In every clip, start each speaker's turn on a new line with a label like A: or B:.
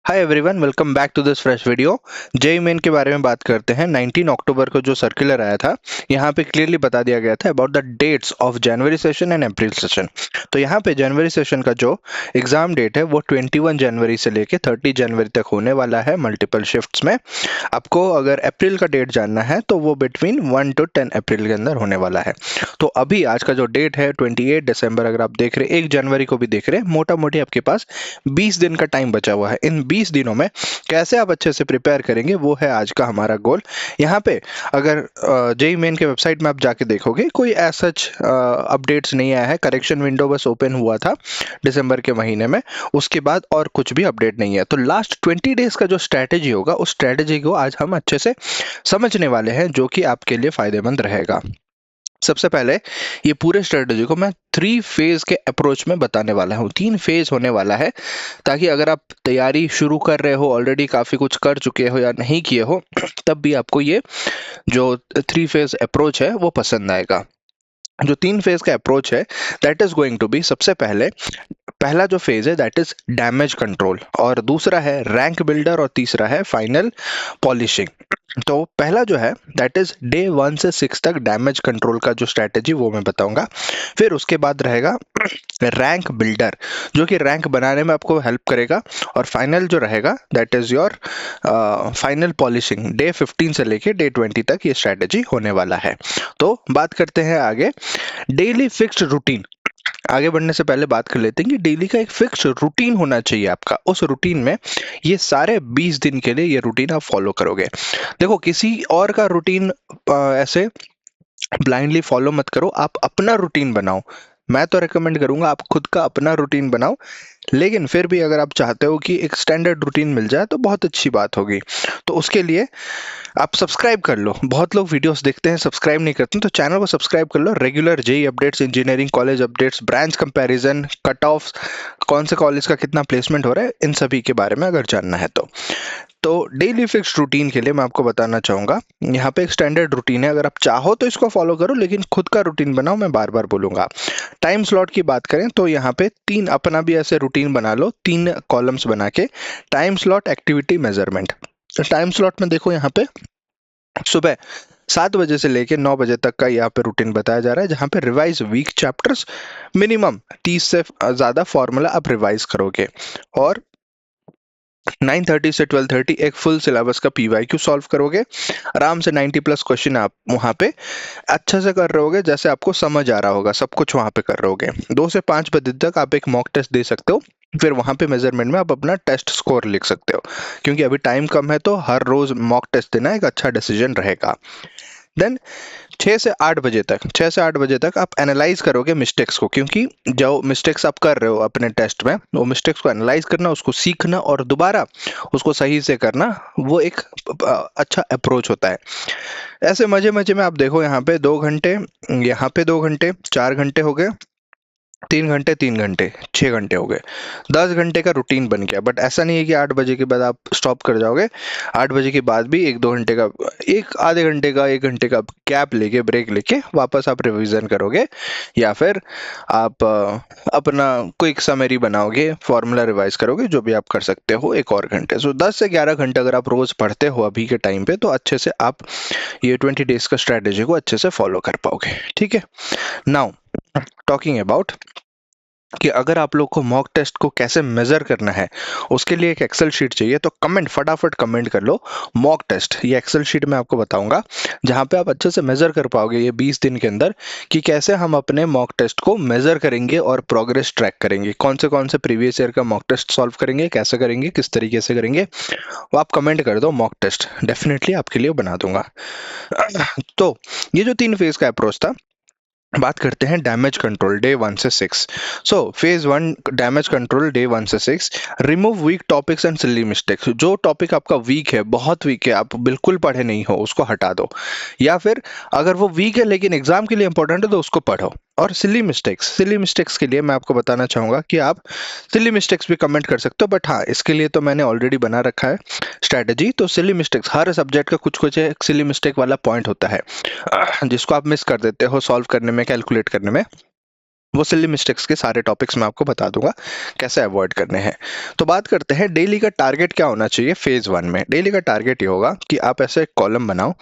A: Hi everyone, welcome back to this fresh video. JEE Main के बारे में बात करते हैं। 19 अक्टूबर को जो सर्कुलर आया था, यहाँ पे क्लियरली बता दिया गया था about the dates of January session and April session. तो यहाँ पे जनवरी सेशन का जो एग्जाम डेट है वो 21 जनवरी से लेके 30 जनवरी तक होने वाला है मल्टीपल शिफ्ट्स में। आपको अगर अप्रैल का डेट जानना है तो वो बिटवीन 1 to 10 अप्रैल के अंदर होने वाला है। तो अभी आज का जो डेट है 28 दिसंबर, अगर आप देख रहे हैं 1 जनवरी को भी देख रहे हैं, मोटा मोटी आपके पास 20 दिन का टाइम बचा हुआ है। इन 20 दिनों में कैसे आप अच्छे से प्रिपेयर करेंगे वो है आज का हमारा गोल। यहाँ पे अगर जेई मेन के वेबसाइट में आप जाके देखोगे, कोई ऐसा अपडेट्स नहीं आया है। करेक्शन विंडो बस ओपन हुआ था दिसंबर के महीने में, उसके बाद और कुछ भी अपडेट नहीं है। तो लास्ट 20 डेज का जो स्ट्रैटेजी होगा, उस स्ट्रैटेजी को आज हम अच्छे से समझने वाले हैं, जो कि आपके लिए फायदेमंद रहेगा। सबसे पहले ये पूरे स्ट्रेटजी को मैं 3 फेज के अप्रोच में बताने वाला हूँ। 3 फेज होने वाला है, ताकि अगर आप तैयारी शुरू कर रहे हो, ऑलरेडी काफी कुछ कर चुके हो या नहीं किए हो, तब भी आपको ये जो 3 फेज अप्रोच है वो पसंद आएगा। जो 3 फेज का अप्रोच है, that is going to be, सबसे पहले पहला जो फेज है दैट इज डैमेज कंट्रोल, और दूसरा है रैंक बिल्डर, और तीसरा है फाइनल पॉलिशिंग। तो पहला जो है दैट इज डे 1 से 6 तक डैमेज कंट्रोल का जो स्ट्रैटेजी वो मैं बताऊंगा। फिर उसके बाद रहेगा रैंक बिल्डर, जो कि रैंक बनाने में आपको हेल्प करेगा। और फाइनल जो रहेगा that is your final polishing. Day 15 से लेके डे 20 तक ये स्ट्रैटेजी होने वाला है। तो बात करते हैं आगे। डेली फिक्स्ड रूटीन, आगे बढ़ने से पहले बात कर लेते हैं कि डेली का एक फिक्स रूटीन होना चाहिए आपका। उस रूटीन में ये सारे 20 दिन के लिए ये रूटीन आप फॉलो करोगे। देखो, किसी और का रूटीन ऐसे ब्लाइंडली फॉलो मत करो, आप अपना रूटीन बनाओ। मैं तो रेकमेंड करूंगा आप खुद का अपना रूटीन बनाओ, लेकिन फिर भी अगर आप चाहते हो कि एक स्टैंडर्ड रूटीन मिल जाए तो बहुत अच्छी बात होगी। तो उसके लिए आप सब्सक्राइब कर लो। बहुत लोग वीडियोस देखते हैं, सब्सक्राइब नहीं करते, तो चैनल को सब्सक्राइब कर लो। Regular JEE updates, engineering college updates, branch comparison, cut off, कौन से कॉलेज का कितना प्लेसमेंट हो रहा है, इन सभी के बारे में अगर जानना है तो डेली फिक्स रूटीन के लिए मैं आपको बताना चाहूंगा, यहाँ पे एक स्टैंडर्ड रूटीन है। अगर आप चाहो तो इसको फॉलो करो, लेकिन खुद का रूटीन बनाओ, मैं बार बार बोलूंगा। टाइम स्लॉट की बात करें तो यहाँ पे 3 अपना भी ऐसे रूटीन बना लो, 3 कॉलम्स बना के। Time slot, activity, measurement. Time slot में देखो, यहाँ पे सुबह 7 बजे से लेके 9 बजे तक का यहाँ पे रूटीन बताया जा रहा है, जहाँ पे रिवाइज वीक चैप्टर्स, मिनिमम 30 से ज्यादा फॉर्मूला आप रिवाइज करोगे। और 9:30 से 12:30 एक फुल सिलेबस का पीवाईक्यू सॉल्व करोगे। आराम से 90 प्लस क्वेश्चन आप वहां पे अच्छे से कर रहोगे, जैसे आपको समझ आ रहा होगा, सब कुछ वहां पे कर रहोगे। 2 से 5 बजे तक आप एक मॉक टेस्ट दे सकते हो। फिर वहां पे मेजरमेंट में आप अपना टेस्ट स्कोर लिख सकते हो। क्योंकि अभी टाइम कम है, तो हर रोज मॉक टेस्ट देना एक अच्छा डिसीजन रहेगा। देन 6 से 8 बजे तक आप एनालाइज करोगे मिस्टेक्स को, क्योंकि जो मिस्टेक्स आप कर रहे हो अपने टेस्ट में, वो मिस्टेक्स को एनालाइज करना, उसको सीखना और दोबारा उसको सही से करना, वो एक अच्छा अप्रोच होता है। ऐसे मजे मजे में आप देखो, यहाँ पे 2 घंटे, यहाँ पे 2 घंटे, 4 घंटे हो गए, 3 घंटे, 3 घंटे, 6 घंटे हो गए। 10 घंटे का रूटीन बन गया। बट ऐसा नहीं है कि 8 बजे के बाद आप स्टॉप कर जाओगे। 8 बजे के बाद भी 1-2 घंटे का, एक आधे घंटे का, 1 घंटे का गैप लेके, ब्रेक लेके वापस आप रिवीजन करोगे, या फिर आप अपना क्विक समरी बनाओगे, फॉर्मूला रिवाइज करोगे, जो भी आप कर सकते हो 1 और घंटे। सो 10 से 11 घंटे अगर आप रोज पढ़ते हो अभी के टाइम पे, तो अच्छे से आप ये 20 डेज का स्ट्रेटेजी को अच्छे से फॉलो कर पाओगे। ठीक है। नाउ टॉकिंग अबाउट कि अगर आप लोग को मॉक टेस्ट को कैसे मेजर करना है, उसके लिए एक एक्सेल शीट चाहिए, तो कमेंट, फटाफट कमेंट कर लो मॉक टेस्ट। ये एक्सेल शीट मैं आपको बताऊंगा, जहां पे आप अच्छे से मेजर कर पाओगे ये 20 दिन के अंदर, कि कैसे हम अपने मॉक टेस्ट को मेजर करेंगे और प्रोग्रेस ट्रैक करेंगे। कौन से प्रीवियस ईयर का मॉक टेस्ट सॉल्व करेंगे, कैसे करेंगे, किस तरीके से करेंगे, वो आप कमेंट कर दो। मॉक टेस्ट डेफिनेटली आपके लिए बना दूंगा। तो ये जो 3 फेज का अप्रोच था, बात करते हैं डैमेज कंट्रोल डे 1 से 6। So phase 1 damage control day 1 से 6। Remove weak topics and silly mistakes. जो टॉपिक आपका वीक है, बहुत वीक है, आप बिल्कुल पढ़े नहीं हो, उसको हटा दो। या फिर अगर वो वीक है लेकिन एग्जाम के लिए इंपॉर्टेंट है, तो उसको पढ़ो। और सिली मिस्टेक्स के लिए मैं आपको बताना चाहूंगा कि आप सिली मिस्टेक्स भी कमेंट कर सकते हो, बट हाँ, इसके लिए तो मैंने ऑलरेडी बना रखा है स्ट्रेटेजी। तो सिली मिस्टेक्स, हर सब्जेक्ट का कुछ कुछ एक सिली मिस्टेक वाला पॉइंट होता है, जिसको आप मिस कर देते हो सॉल्व करने में, कैलकुलेट करने में। वो सिली मिस्टेक्स के सारे टॉपिक्स मैं आपको बता दूंगा कैसे अवॉइड करने हैं। तो बात करते हैं डेली का टारगेट क्या होना चाहिए। फेज 1 में डेली का टारगेट ये होगा कि आप ऐसे एक कॉलम बनाओ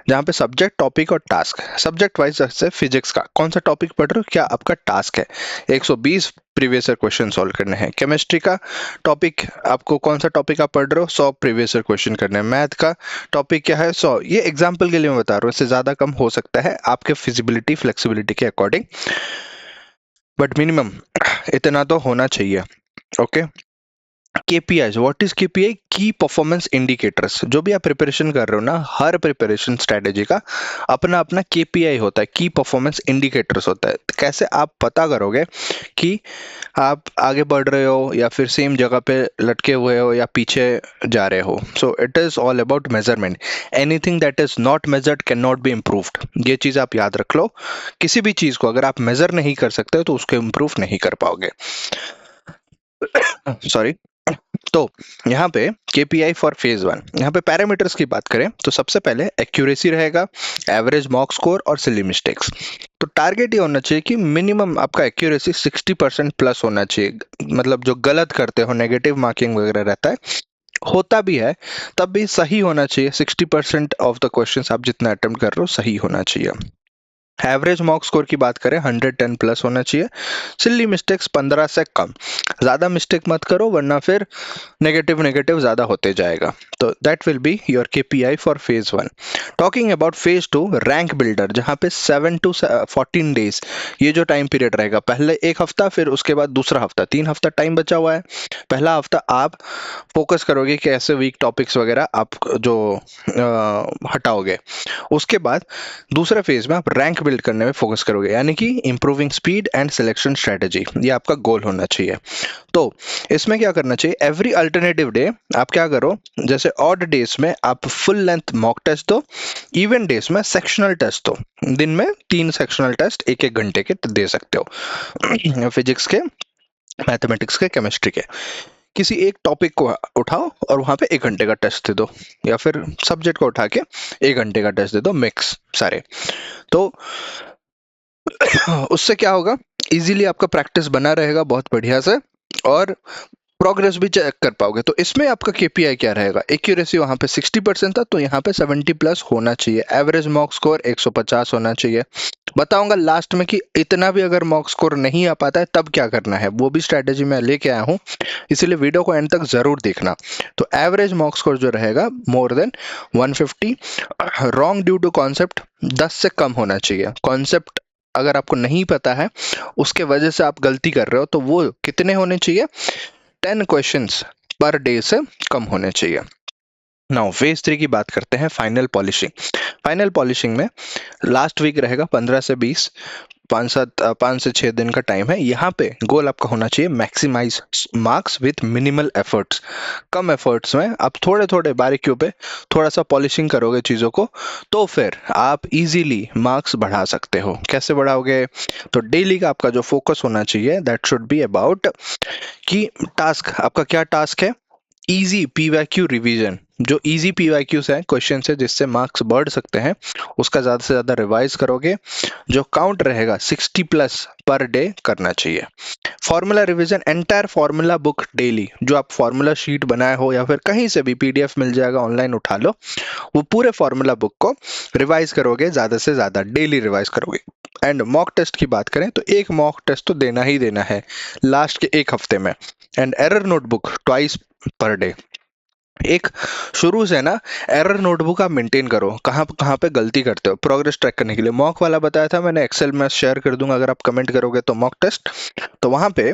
A: जहाँ पे सब्जेक्ट, टॉपिक और टास्क, सब्जेक्ट वाइज जैसे फिजिक्स का कौन सा टॉपिक पढ़ रहे हो, क्या आपका टास्क है, 120 प्रीवियस ईयर क्वेश्चन सॉल्व करने हैं। केमिस्ट्री का टॉपिक, आपको कौन सा टॉपिक आप पढ़ रहे हो, 100 प्रीवियस ईयर क्वेश्चन करने हैं। मैथ का टॉपिक क्या है, 100। ये एग्जाम्पल के लिए मैं बता रहा हूँ, इससे ज्यादा कम हो सकता है आपके फिजिबिलिटी फ्लेक्सिबिलिटी के अकॉर्डिंग, बट मिनिमम इतना तो होना चाहिए। Okay. KPI, what is KPI? की परफॉर्मेंस इंडिकेटर्स। जो भी आप प्रिपरेशन कर रहे हो ना, हर प्रिपरेशन स्ट्रेटेजी का अपना अपना केपीआई होता है, की परफॉर्मेंस इंडिकेटर्स होता है। कैसे आप पता करोगे कि आप आगे बढ़ रहे हो या फिर सेम जगह पे लटके हुए हो या पीछे जा रहे हो। So it is all about measurement. Anything that is not measured can not be improved. ये चीज आप याद रख लो। किसी भी चीज को अगर आप मेजर नहीं कर सकते तो उसको इम्प्रूव नहीं कर पाओगे। सॉरी। तो यहाँ पे KPI फॉर फेज 1, यहाँ पे पैरामीटर्स की बात करें तो सबसे पहले एक्यूरेसी रहेगा, एवरेज मॉक स्कोर और सिली मिस्टेक्स। तो टारगेट ये होना चाहिए कि मिनिमम आपका एक्यूरेसी 60% प्लस होना चाहिए। मतलब जो गलत करते हो, नेगेटिव मार्किंग वगैरह रहता है, होता भी है, तब भी सही होना चाहिए। 60% ऑफ द क्वेश्चंस आप जितना अटेम्प्ट कर रहे हो सही होना चाहिए। एवरेज मॉक स्कोर की बात करें 110 प्लस होना चाहिए। सिली मिस्टेक्स 15 से कम। ज्यादा मिस्टेक मत करो वरना फिर नेगेटिव नेगेटिव ज्यादा होते जाएगा। तो that will be your KPI for phase 1। Talking about phase 2, rank builder, जहां पे 7 to 14 डेज ये जो टाइम पीरियड रहेगा, पहले एक हफ्ता फिर उसके बाद दूसरा हफ्ता, 3 हफ्ता टाइम बचा हुआ है। पहला हफ्ता आप फोकस करोगे कि ऐसे वीक टॉपिक्स वगैरह आप जो हटाओगे। उसके बाद दूसरे फेज में आप रैंक बिल्ड करने में फोकस करोगे, यानी कि improving speed and selection strategy. ये आपका गोल होना चाहिए। तो इसमें क्या करना चाहिए, एवरी अल्टरनेटिव डे आप क्या करो, जैसे ऑड डेज में आप फुल लेंथ मॉक टेस्ट दो, इवन डेज में सेक्शनल टेस्ट दो। दिन में 3 सेक्शनल टेस्ट 1-1 घंटे के दे सकते हो। फिजिक्स के, मैथमेटिक्स के, केमिस्ट्री के। किसी एक टॉपिक को उठाओ और वहां पे 1 घंटे का टेस्ट दे दो, या फिर सब्जेक्ट को उठा के 1 घंटे का टेस्ट दे दो, मिक्स सारे। तो उससे क्या होगा, इजीली आपका प्रैक्टिस बना रहेगा बहुत बढ़िया से, और प्रोग्रेस भी चेक कर पाओगे। तो इसमें आपका KPI क्या रहेगा, एक्यूरेसी वहां पे 60% था तो यहाँ पे 70 प्लस होना चाहिए। एवरेज मॉक स्कोर 150 होना चाहिए। बताऊंगा लास्ट में कि इतना भी अगर मॉक स्कोर नहीं आ पाता है तब क्या करना है, वो भी स्ट्रेटेजी मैं लेके आया हूँ, इसीलिए वीडियो को एंड तक जरूर देखना। तो एवरेज मॉक स्कोर जो रहेगा more than 150। Wrong due to concept 10 से कम होना चाहिए। कॉन्सेप्ट अगर आपको नहीं पता है, उसके वजह से आप गलती कर रहे हो, तो वो कितने होने चाहिए, 10 क्वेश्चंस पर डे से कम होने चाहिए। नाउ फेज 3 की बात करते हैं, फाइनल पॉलिशिंग। फाइनल पॉलिशिंग में लास्ट वीक रहेगा 15 से 20, 5 से 6 दिन का टाइम है। यहाँ पे गोल आपका होना चाहिए maximise marks with minimal efforts. कम एफर्ट्स में आप थोड़े थोड़े बारीकियों पे थोड़ा सा पॉलिशिंग करोगे चीज़ों को, तो फिर आप इजीली मार्क्स बढ़ा सकते हो। कैसे बढ़ाओगे, तो डेली का आपका जो फोकस होना चाहिए दैट शुड बी अबाउट कि टास्क, आपका क्या टास्क है, इजी PYQ रिवीजन। जो इजी PYQs है, क्वेश्चन है जिससे मार्क्स बढ़ सकते हैं, उसका ज्यादा से ज्यादा रिवाइज करोगे। जो काउंट रहेगा 60 प्लस पर डे करना चाहिए। Formula revision, entire formula book daily, जो आप फॉर्मूला शीट बनाए हो या फिर कहीं से भी PDF मिल जाएगा, ऑनलाइन उठा लो, वो पूरे फॉर्मूला बुक को रिवाइज करोगे, ज्यादा से ज्यादा डेली रिवाइज करोगे। एंड मॉक टेस्ट की बात करें तो एक मॉक टेस्ट तो देना ही देना है लास्ट के एक हफ्ते में। And error notebook twice per day. एक शुरू से ना एरर नोटबुक आप मेंटेन करो, कहाँ कहाँ पे गलती करते हो, प्रोग्रेस ट्रैक करने के लिए। मॉक वाला बताया था मैंने, एक्सेल में शेयर कर दूंगा अगर आप कमेंट करोगे तो, मॉक टेस्ट। तो वहां पे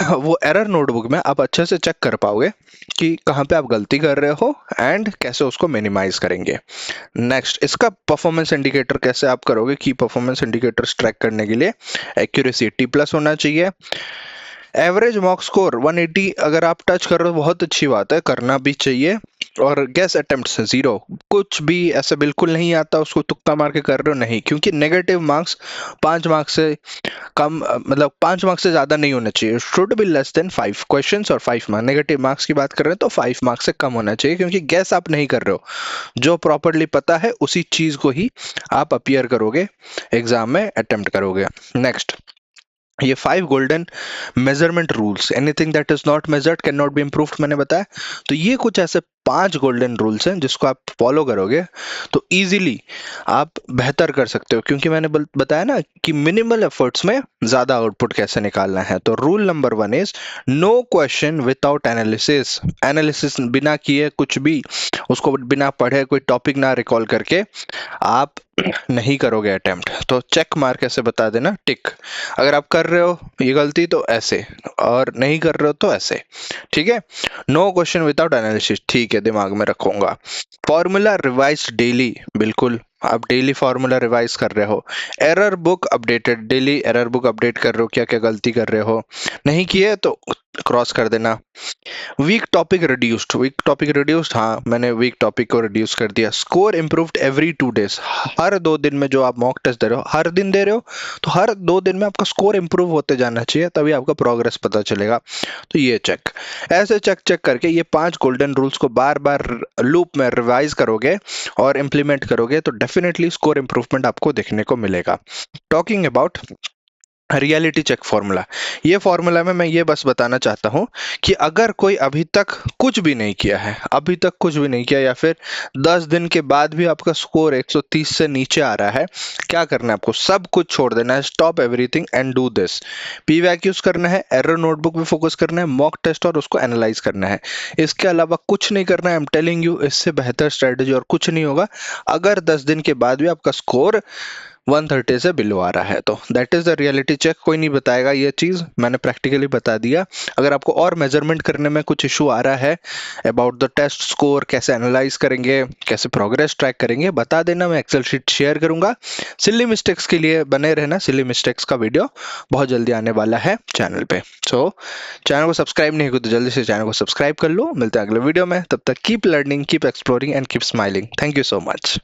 A: वो एरर नोटबुक में आप अच्छे से चेक कर पाओगे कि कहाँ पे आप गलती कर रहे हो एंड कैसे उसको मिनिमाइज करेंगे। नेक्स्ट, इसका परफॉर्मेंस इंडिकेटर कैसे आप करोगे, की परफॉर्मेंस इंडिकेटर ट्रैक करने के लिए एक्यूरेसी 80 प्लस होना चाहिए। एवरेज मॉक स्कोर 180 अगर आप टच कर रहे हो बहुत अच्छी बात है, करना भी चाहिए। और गैस अटेम्प्ट 0, कुछ भी ऐसा बिल्कुल नहीं आता उसको तुक्का मार के कर रहे हो, नहीं, क्योंकि नेगेटिव मार्क्स 5 मार्क्स से कम, मतलब 5 मार्क्स से ज्यादा नहीं होना चाहिए। Should be less than 5 questions और 5 मार्क्स। नेगेटिव मार्क्स की बात कर रहे हैं तो 5 मार्क्स से कम होना चाहिए, क्योंकि गैस आप नहीं कर रहे हो, जो प्रॉपरली पता है उसी चीज को ही आप अपीयर करोगे, एग्जाम में अटेम्प्ट करोगे। नेक्स्ट, ये 5 golden measurement rules, anything that is not measured can not be improved, मैंने बताया। तो ये कुछ ऐसे 5 गोल्डन रूल्स हैं जिसको आप फॉलो करोगे तो इजीली आप बेहतर कर सकते हो, क्योंकि मैंने बताया ना कि मिनिमल एफर्ट्स में ज्यादा आउटपुट कैसे निकालना है। तो rule number 1 is no question without analysis. Analysis बिना किए कुछ भी, उसको बिना पढ़े कोई टॉपिक ना रिकॉल करके आप नहीं करोगे अटेम्प्ट। तो चेक मार्क ऐसे बता देना, टिक। अगर आप कर रहे हो ये गलती तो ऐसे, और नहीं कर रहे हो तो ऐसे, ठीक है। नो क्वेश्चन विदाउट एनालिसिस, ठीक है, दिमाग में रखूंगा। फॉर्मूला रिवाइज डेली, बिल्कुल आप डेली फॉर्मूला रिवाइज कर रहे हो। Error book updated, daily error book update कर रहे हो, क्या क्या गलती कर रहे हो, नहीं किए तो क्रॉस कर देना। Weak topic reduced, weak topic reduced, हाँ मैंने वीक टॉपिक को रिड्यूस कर दिया। स्कोर इम्प्रूव्ड एवरी 2 days, हर 2 दिन में जो आप मॉक टेस्ट दे रहे हो, हर दिन दे रहे हो, तो हर 2 दिन में आपका स्कोर इम्प्रूव होते जाना चाहिए, तभी आपका प्रोग्रेस पता चलेगा। तो ये चेक, ऐसे चेक चेक करके ये 5 गोल्डन रूल्स को बार बार लूप में रिवाइज करोगे और इम्प्लीमेंट करोगे तो डेफिनेटली स्कोर इम्प्रूवमेंट आपको देखने को मिलेगा। Talking about reality check formula, ये फॉर्मूला में मैं ये बस बताना चाहता हूं कि अगर कोई अभी तक कुछ भी नहीं किया है, अभी तक कुछ भी नहीं किया, या फिर 10 दिन के बाद भी आपका स्कोर 130 से नीचे आ रहा है, क्या करना है आपको, सब कुछ छोड़ देना है, stop everything and do this. पी वैक यूज करना है, एरर नोटबुक पे फोकस करना है, मॉक टेस्ट और उसको एनालाइज करना है, इसके अलावा कुछ नहीं करना है। आई एम टेलिंग यू, इससे बेहतर स्ट्रेटेजी और कुछ नहीं होगा। अगर 10 दिन के बाद भी आपका स्कोर 130 से बिलो आ रहा है तो that is the reality check. कोई नहीं बताएगा ये चीज, मैंने प्रैक्टिकली बता दिया। अगर आपको और मेजरमेंट करने में कुछ इशू आ रहा है अबाउट द टेस्ट स्कोर, कैसे एनालाइज करेंगे, कैसे प्रोग्रेस ट्रैक करेंगे, बता देना, मैं एक्सेल शीट शेयर करूंगा। सिली मिस्टेक्स के लिए बने रहना, सिली मिस्टेक्स का वीडियो बहुत जल्दी आने वाला है चैनल पे। सो चैनल को सब्सक्राइब नहीं किया तो जल्दी से चैनल को सब्सक्राइब कर लो। मिलते हैं अगले वीडियो में, तब तक keep learning, keep exploring and keep smiling. Thank you so much.